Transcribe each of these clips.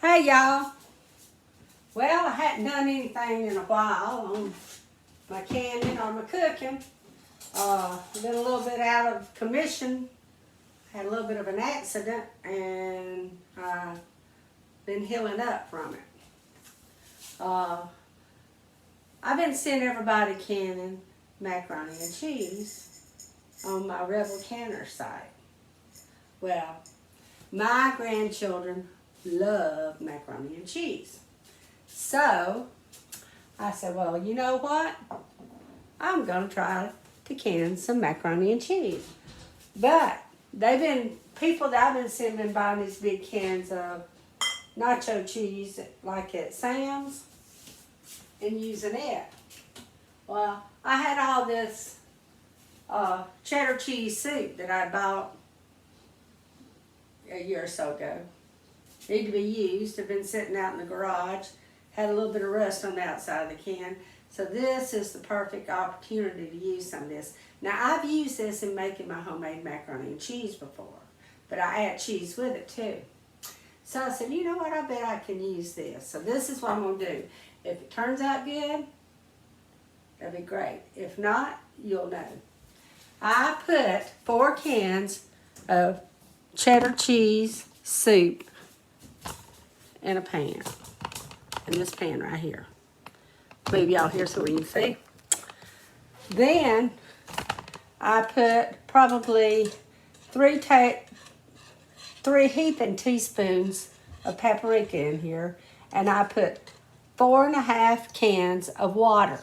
Hey y'all. Well, I hadn't done anything in a while on my canning or my cooking. Been a little bit out of commission. Had a little bit of an accident and been healing up from it. I've been seeing everybody canning macaroni and cheese on my Rebel Canner site. Well, my grandchildren love macaroni and cheese. So I said, well, you know what? I'm going to try to can some macaroni and cheese. But people that I've been seeing been buying these big cans of nacho cheese like at Sam's and using it. Well, I had all this cheddar cheese soup that I bought a year or so ago. Need to be used. Have been sitting out in the garage. Had a little bit of rust on the outside of the can. So this is the perfect opportunity to use some of this. Now I've used this in making my homemade macaroni and cheese before, but I add cheese with it too. So I said, you know what, I bet I can use this. So this is what I'm gonna do. If it turns out good, that'd be great. If not, you'll know. I put 4 cans of cheddar cheese soup in a pan. In this pan right here. Move y'all here so we can see. Then I put probably 3 heaping teaspoons of paprika in here, and I put 4.5 cans of water.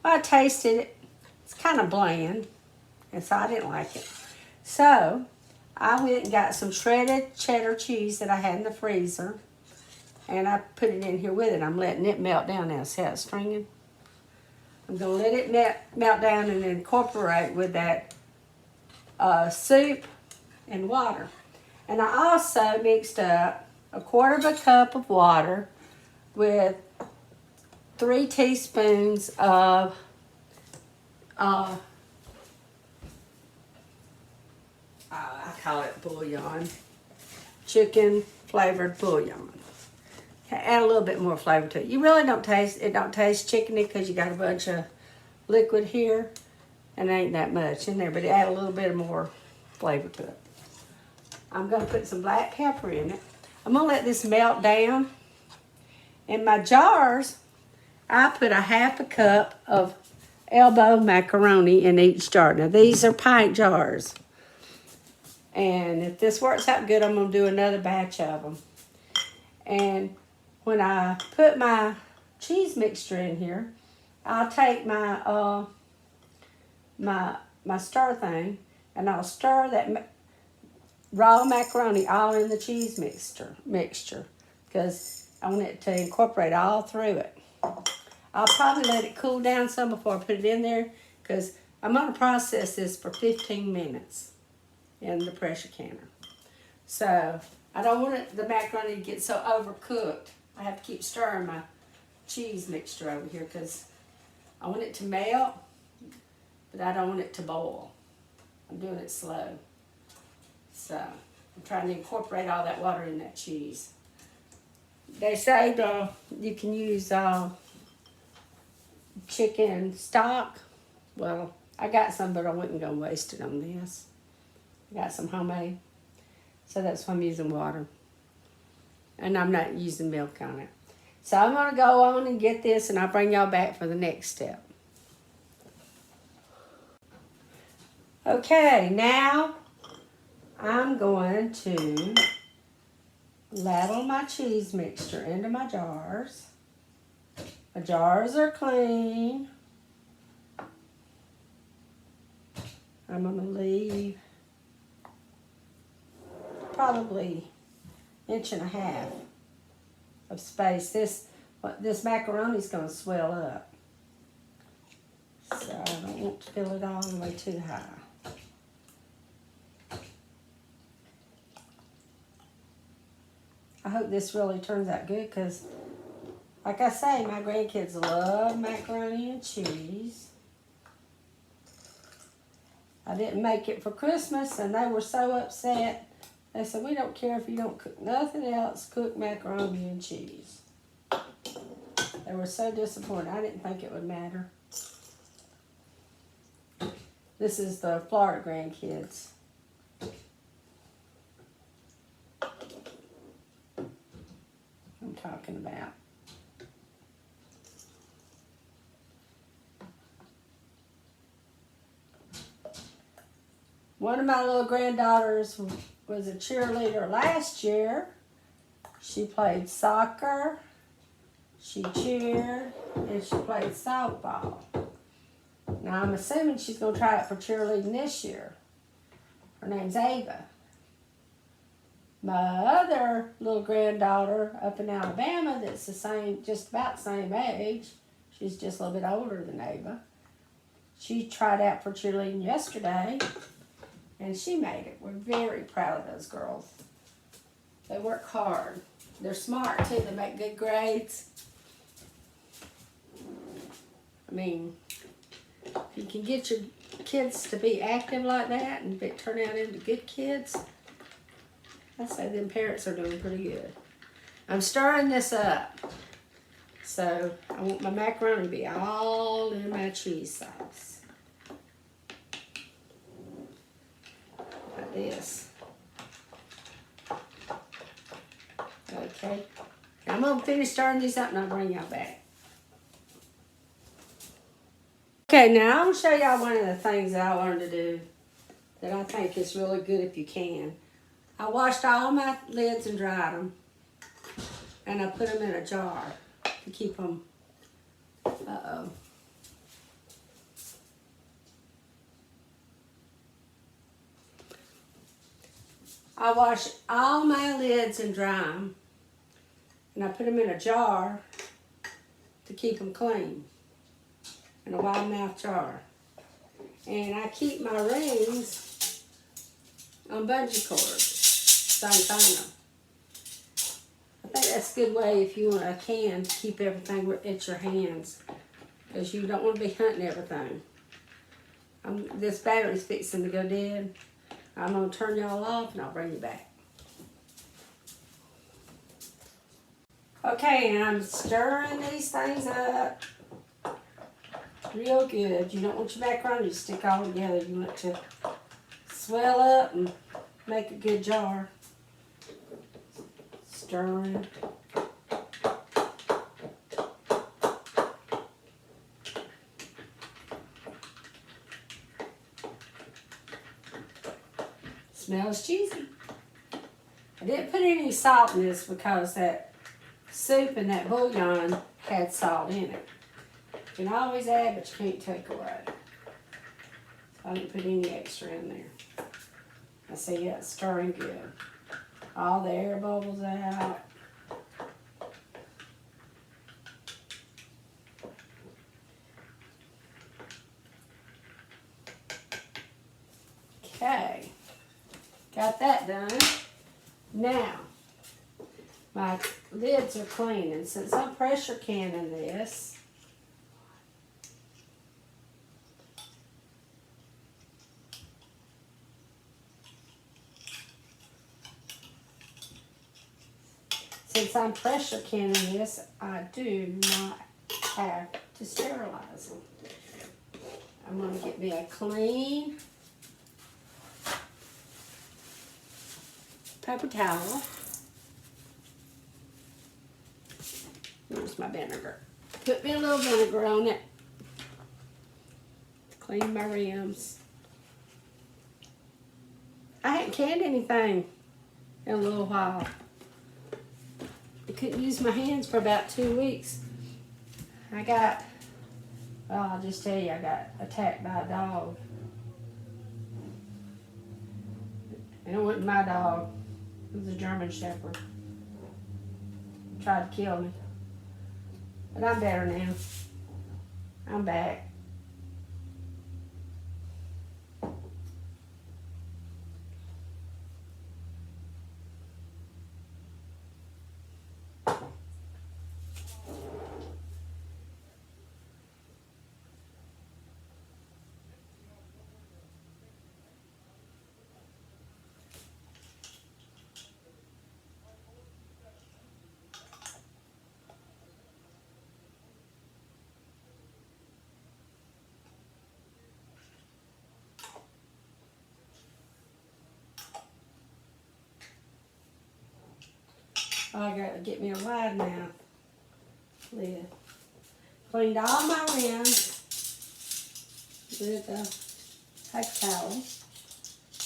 Well, I tasted it. It's kind of bland, and so I didn't like it. So I went and got some shredded cheddar cheese that I had in the freezer, and I put it in here with it. I'm letting it melt down now. See how it's stringing? I'm going to let it melt down and incorporate with that soup and water. And I also mixed up 1/4 cup of water with 3 teaspoons of I call it bouillon, chicken flavored bouillon. Add a little bit more flavor to it. You really don't taste chickeny because you got a bunch of liquid here, and there ain't that much in there, but add a little bit more flavor to it. I'm going to put some black pepper in it. I'm going to let this melt down. In my jars, I put 1/2 cup of elbow macaroni in each jar. Now these are pint jars. And if this works out good, I'm going to do another batch of them. And when I put my cheese mixture in here, I'll take my my stir thing, and I'll stir that raw macaroni all in the cheese mixture because I want it to incorporate all through it. I'll probably let it cool down some before I put it in there because I'm going to process this for 15 minutes in the pressure canner. So I don't want the macaroni to get so overcooked. I have to keep stirring my cheese mixture over here because I want it to melt, but I don't want it to boil. I'm doing it slow. So I'm trying to incorporate all that water in that cheese. They say you can use chicken stock. Well, I got some, but I wasn't going to waste it on this. I got some homemade. So that's why I'm using water. And I'm not using milk on it. So I'm going to go on and get this, and I'll bring y'all back for the next step. Okay, now I'm going to ladle my cheese mixture into my jars. My jars are clean. I'm going to leave probably 1.5 inches of space. This macaroni's going to swell up, so I don't want to fill it all the way too high. I hope this really turns out good because, like I say, my grandkids love macaroni and cheese. I didn't make it for Christmas, and they were so upset They said, we don't care if you don't cook nothing else, cook macaroni and cheese. They were so disappointed. I didn't think it would matter. This is the Florida grandkids. I'm talking about. One of my little granddaughters was a cheerleader last year. She played soccer, she cheered, and she played softball. Now I'm assuming she's going to try it for cheerleading this year. Her name's Ava. My other little granddaughter up in Alabama that's the same, just about the same age, she's just a little bit older than Ava. She tried out for cheerleading yesterday, and she made it. We're very proud of those girls. They work hard. They're smart too. They make good grades. I mean, if you can get your kids to be active like that and turn out into good kids, I say them parents are doing pretty good. I'm stirring this up. So I want my macaroni to be all in my cheese sauce. Like this. Okay. I'm going to finish stirring these up and I'll bring y'all back. Okay, now I'm going to show y'all one of the things that I learned to do that I think is really good if you can. I washed all my lids and dried them, and I put them in a jar to keep them, I wash all my lids and dry them, and I put them in a jar to keep them clean, in a wide mouth jar. And I keep my rings on bungee cords. So I can find them. I think that's a good way if you want a can to keep everything at your hands, because you don't want to be hunting everything. This battery's fixing to go dead. I'm going to turn y'all off and I'll bring you back. Okay, and I'm stirring these things up real good. You don't want your macaroni to stick all together. You want it to swell up and make a good jar. Stirring. Smells cheesy. I didn't put any salt in this because that soup and that bouillon had salt in it. You can always add, but you can't take away. So I didn't put any extra in there. I see it's stirring good. All the air bubbles out. Okay, got that done. Now, my lids are clean, and since I'm pressure canning this, I do not have to sterilize them. I'm going to get me a clean paper towel. Here's my vinegar. Put me a little vinegar on it. Clean my rims. I hadn't canned anything in a little while. I couldn't use my hands for about 2 weeks. I'll just tell you, I got attacked by a dog. And it wasn't my dog. It was a German Shepherd. He tried to kill me. But I'm better now. I'm back. I gotta get me a wide mouth lid. Cleaned all my rims with a paper towel.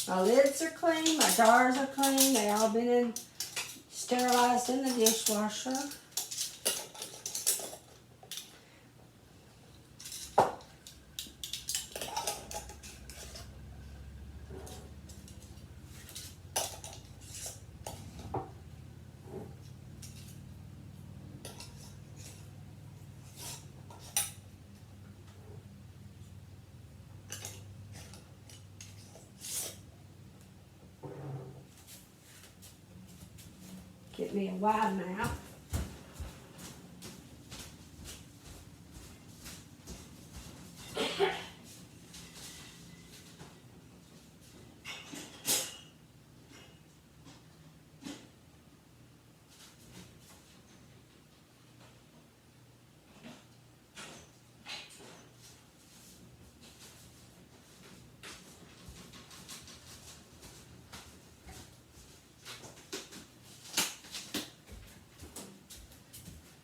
My lids are clean, my jars are clean. They all been sterilized in the dishwasher. Get me a wide mouth.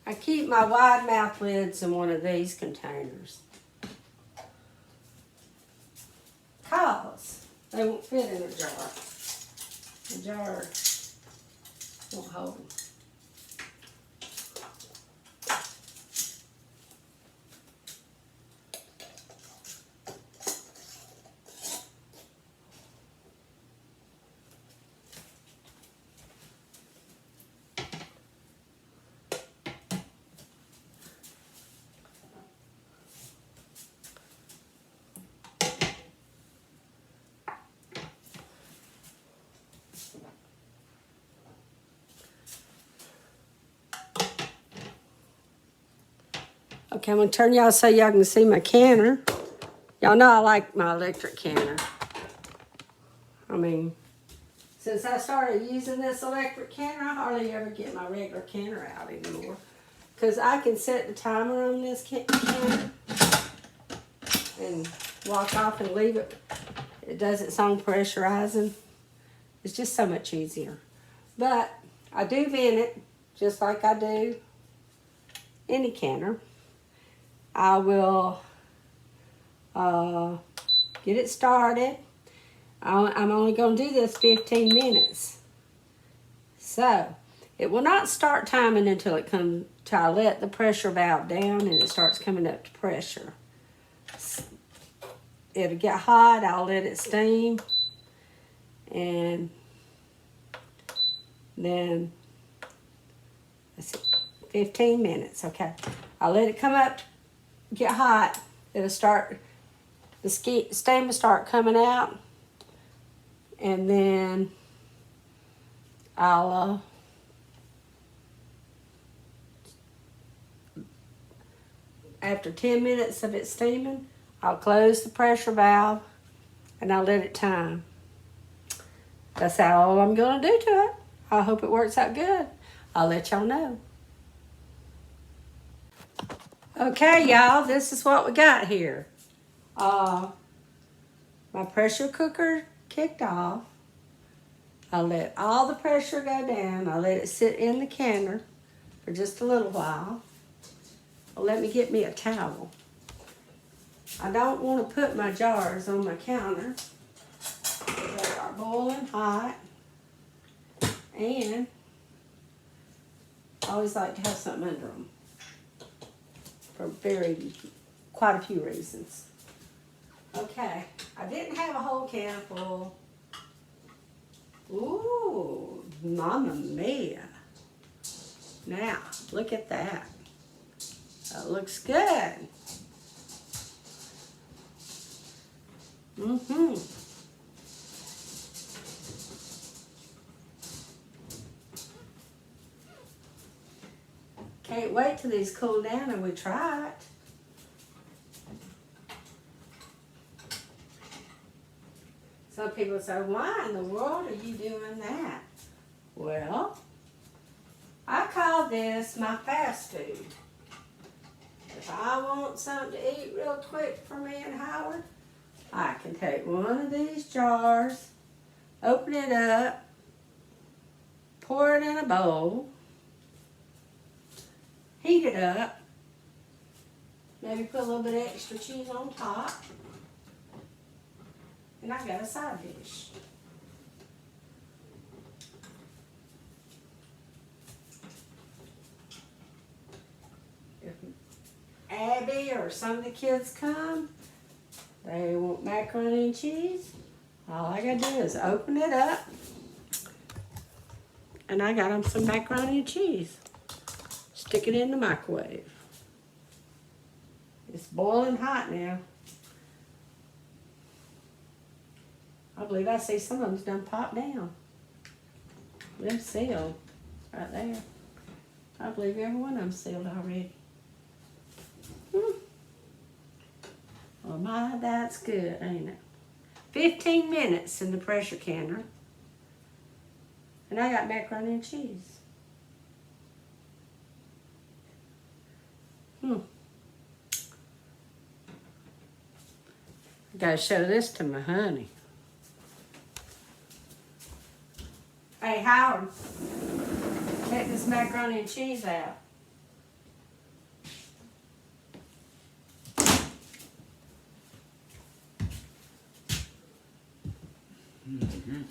I keep my wide mouth lids in one of these containers. Cause they won't fit in a jar. The jar won't hold them. Okay, I'm gonna turn y'all so y'all can see my canner. Y'all know I like my electric canner. I mean, since I started using this electric canner, I hardly ever get my regular canner out anymore. Because I can set the timer on this canner and walk off and leave it. It does its own pressurizing. It's just so much easier. But I do vent it just like I do any canner. I will get it started. I'm only going to do this 15 minutes. So, it will not start timing until I let the pressure valve down and it starts coming up to pressure. It'll get hot, I'll let it steam, and then, let's see, 15 minutes, okay. I'll let it come up, get hot, it'll start, the steam will start coming out, and then I'll after 10 minutes of it steaming, I'll close the pressure valve and I'll let it time. That's all I'm gonna do to it. I hope it works out good. I'll let y'all know. Okay, y'all, this is what we got here. My pressure cooker kicked off. I let all the pressure go down. I let it sit in the canner for just a little while. Let me get me a towel. I don't want to put my jars on my counter. They are boiling hot. And I always like to have something under them for quite a few reasons. Okay, I didn't have a whole can full. Ooh, Mamma Mia. Now, look at that. That looks good. Can't wait till these cool down and we try it. Some people say, why in the world are you doing that? Well, I call this my fast food. If I want something to eat real quick for me and Howard, I can take one of these jars, open it up, pour it in a bowl, heat it up. Maybe put a little bit of extra cheese on top. And I got a side dish. If Abby or some of the kids come, they want macaroni and cheese, all I gotta do is open it up, and I got them some macaroni and cheese. Stick it in the microwave. It's boiling hot now. I believe I see some of them's done popped down. Them sealed right there. I believe every one of them sealed already. Well, my, that's good, ain't it? 15 minutes in the pressure canner. And I got macaroni and cheese. I gotta show this to my honey. Hey, Howard, check this macaroni and cheese out. Mm-hmm.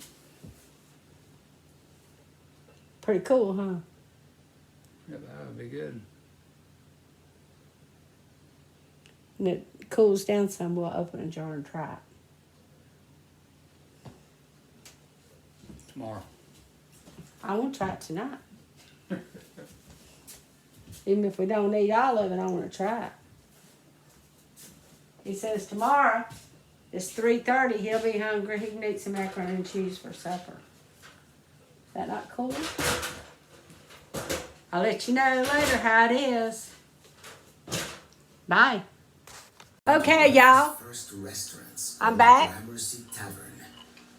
Pretty cool, huh? Yeah, that would be good. And it cools down some, we'll open a jar and try it. Tomorrow. I won't try it tonight. Even if we don't eat all of it, I want to try it. He says tomorrow, it's 3:30, he'll be hungry, he can eat some macaroni and cheese for supper. Is that not cool? I'll let you know later how it is. Bye. Okay, y'all. First restaurants. I'm back. Gramercy Tavern.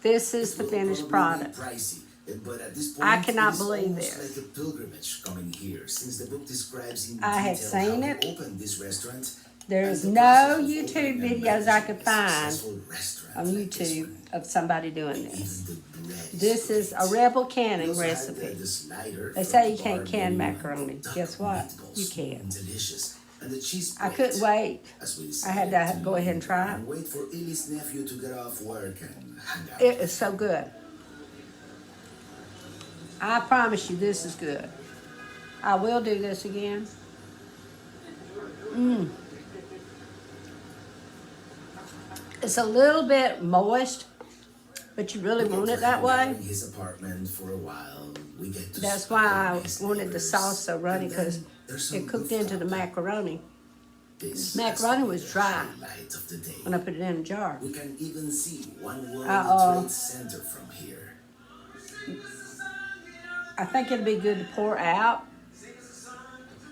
This is the finished product. Pricey, but at this point, I cannot it is believe almost this. like a pilgrimage coming here, since the book describes in I have detail seen how it. they opened this restaurant. There's and the no process of YouTube opening and videos I managing could a find successful restaurant on like this YouTube one. of somebody doing Even this. the bread This is a great. rebel We canning also had recipe. the slider They from say the you can't bar can menu, macaroni. duck Guess what? meatballs, You can. Delicious. And the cheese I plate. couldn't wait. As we I had decided to go ahead and try it. and wait for Ellie's nephew to get off work and hang out. It is so good. I promise you this is good. I will do this again. It's a little bit moist, but you really want it that way. In his apartment for a while, we get to That's spy why on I his wanted the neighbors. sauce so runny, And because then there's some it cooked into the rooftop. macaroni. This macaroni has to be was the dry highlight of the day. when I put it in a jar. We can even see One World Trade Center from here. I think it'd be good to pour out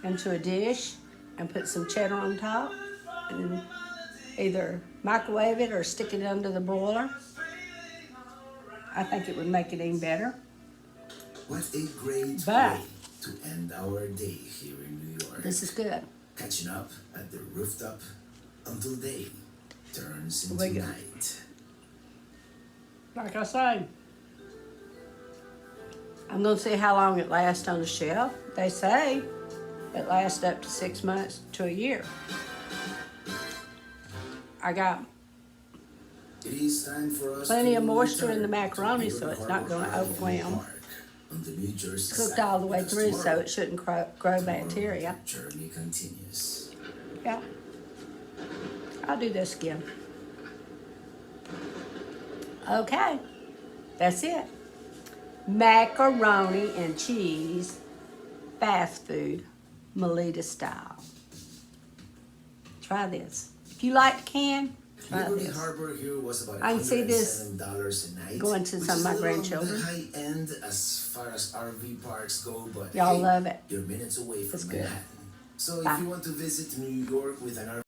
into a dish and put some cheddar on top and either microwave it or stick it under the broiler. I think it would make it even better. What a great But- way to end our day here in New York. This is good. Catching up at the rooftop until day turns We into go. night. Like I say, I'm going to see how long it lasts on the shelf. They say it lasts up to 6 months to a year. I got It is time for us plenty to of moisture in the return macaroni, to so River it's not Harbor going to Drive overwhelm. Park on the New Jersey Cooked side, all the way because through, so tomorrow- it shouldn't grow bacteria. the journey continues. Yeah. I'll do this again. Okay. That's it. Macaroni and cheese, fast food, Melita style. Try this. If you like the can, try Liberty this. Harbor here was about I can see this $107 a night. going to which some of is my a little on grandchildren. the high end as far as RV parks go, but Y'all hey, love it. you're minutes away from It's good. Manhattan. So Bye. if you want to visit New York with an RV